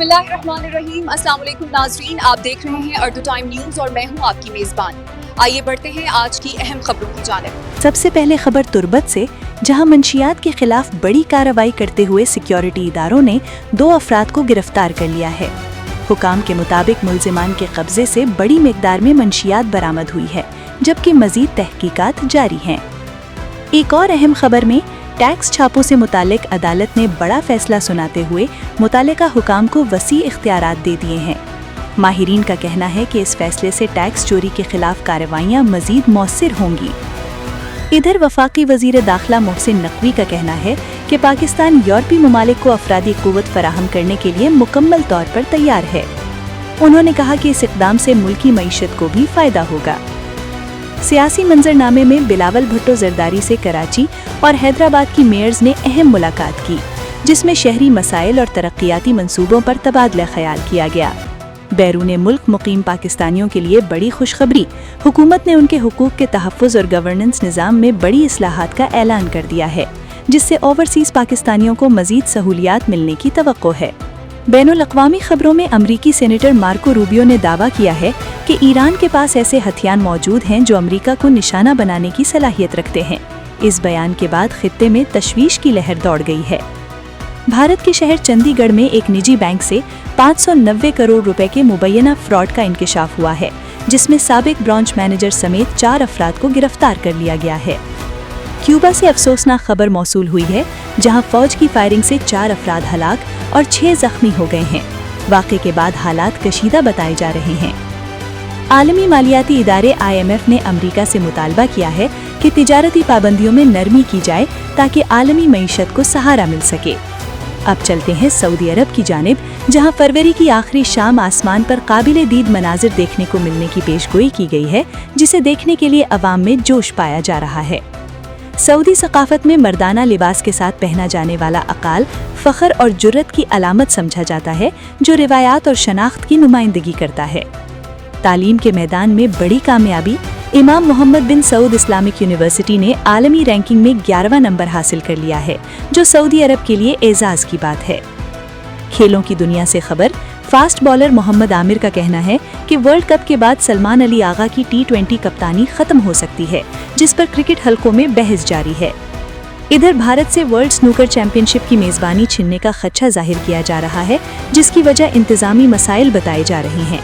बिस्मिल्लाहिर्रहमानिर्रहीम। अस्सलाम वालेकुम नाज़रीन, आप देख रहे हैं अर्दू टाइम न्यूज़ और मैं हूं आपकी मेज़बान। आइए बढ़ते हैं आज की अहम खबरों की जानिब। सबसे पहले खबर तुर्बत से, जहां मंशियात के खिलाफ बड़ी कार्रवाई करते हुए सिक्योरिटी इदारों ने 2 अफराद को गिरफ्तार कर लिया है। हुकाम के मुताबिक मुल्जिमान के कब्जे से बड़ी मिकदार में मंशियात बरामद हुई है, जबकि मजीद तहकीकात जारी हैं। एक और अहम खबर में टैक्स छापों से मुतालिक अदालत ने बड़ा फैसला सुनाते हुए मुतालिका हुकाम को वसी इख्तियारात दे दिए हैं। माहिरीन का कहना है कि इस फैसले से टैक्स चोरी के खिलाफ कार्रवाइयां मजीद मौसर होंगी। इधर वफाकी वजीर दाखिला मोहसिन नकवी का कहना है कि पाकिस्तान यूरोपीय ममालिक को अफरादी कुव्वत फराहम करने के लिए मुकम्मल तौर पर तैयार है। उन्होंने कहा कि इस इक़दाम से मुल्की मईशत को भी फायदा होगा। सियासी मंजरनामे में बिलावल भुट्टो जरदारी से कराची और हैदराबाद की मेयर्स ने अहम मुलाकात की, जिसमें शहरी मसाइल और तरक्याती मंसूबों पर तबादला ख्याल किया गया। बैरून मुल्क मुकीम पाकिस्तानियों के लिए बड़ी खुशखबरी, हुकूमत ने उनके हुकूक के तहफ़्फ़ुज़ और गवर्नेंस निज़ाम में बड़ी इस्लाहात का ऐलान कर दिया है, जिससे ओवरसीज़ पाकिस्तानियों को मज़ीद सहूलियात मिलने की तवक्को है। बैनुल अक़वामी खबरों में अमरीकी सेनेटर मार्को रूबियो ने दावा किया है कि ईरान के पास ऐसे हथियार मौजूद हैं जो अमरीका को निशाना बनाने की सलाहियत रखते हैं। इस बयान के बाद खित्ते में तशवीश की लहर दौड़ गई है। भारत के शहर चंडीगढ़ में एक निजी बैंक से 590 करोड़ रुपए के मुबैना फ्रॉड का इंकशाफ हुआ है, जिसमें साबिक ब्रांच मैनेजर समेत 4 अफराद को गिरफ्तार कर लिया गया है। क्यूबा से अफसोसनाक खबर मौसूल हुई है, जहां फौज की फायरिंग से 4 अफराद हलाक और 6 जख्मी हो गए हैं। वाक़े के बाद हालात कशीदा बताए जा रहे हैं। आलमी मालियाती इदारे IMF ने अमरीका से मुतालबा किया है कि तिजारती पाबंदियों में नरमी की जाए ताकि आलमी मईशत को सहारा मिल सके। अब चलते हैं सऊदी अरब की जानिब, जहां फरवरी की आखिरी शाम आसमान पर काबिले दीद मनाजिर देखने को मिलने की पेशगोई की गई है, जिसे देखने के लिए अवाम में जोश पाया जा रहा है। सऊदी सकाफत में मर्दाना लिबास के साथ पहना जाने वाला अकाल फ़ख्र और जुर्रत की अलामत समझा जाता है, जो रिवायात और शनाख्त की नुमाइंदगी करता है। तालीम के मैदान में बड़ी कामयाबी, इमाम मोहम्मद बिन सऊद इस्लामिक यूनिवर्सिटी ने आलमी रैंकिंग में 11वां नंबर हासिल कर लिया है, जो सऊदी अरब के लिए एजाज़ की बात है। खेलों की दुनिया से खबर, फास्ट बॉलर मोहम्मद आमिर का कहना है कि वर्ल्ड कप के बाद सलमान अली आगा की T20 कप्तानी खत्म हो सकती है, जिस पर क्रिकेट हलकों में बहस जारी है। इधर भारत से वर्ल्ड स्नूकर चैंपियनशिप की मेजबानी छीनने का खदशा जाहिर किया जा रहा है, जिसकी वजह इंतजामी मसाइल बताए जा रहे हैं।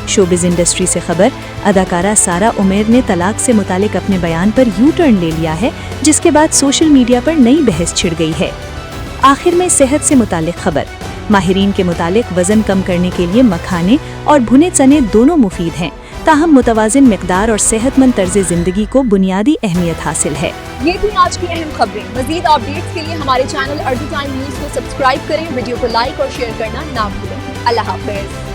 शोबिज इंडस्ट्री से खबर, अदाकारा सारा उमैर ने तलाक से मुतालिक अपने बयान पर यू टर्न ले लिया है, जिसके बाद सोशल मीडिया पर नई बहस छिड़ गई है। आखिर में सेहत से मुतालिक खबर, माहिरीन के मुतालिक वजन कम करने के लिए मखाने और भुने चने दोनों मुफीद हैं, ताहम मुतवाजिन मिकदार और सेहतमंद तर्ज जिंदगी को बुनियादी अहमियत हासिल है। ये थी आज की अहम खबरें। मजीद अपडेट्स के लिए हमारे चैनल अर्दू टाइम न्यूज़ को सब्सक्राइब करें, वीडियो को लाइक और शेयर करना ना भूलें। अल्लाह हाफ़िज़।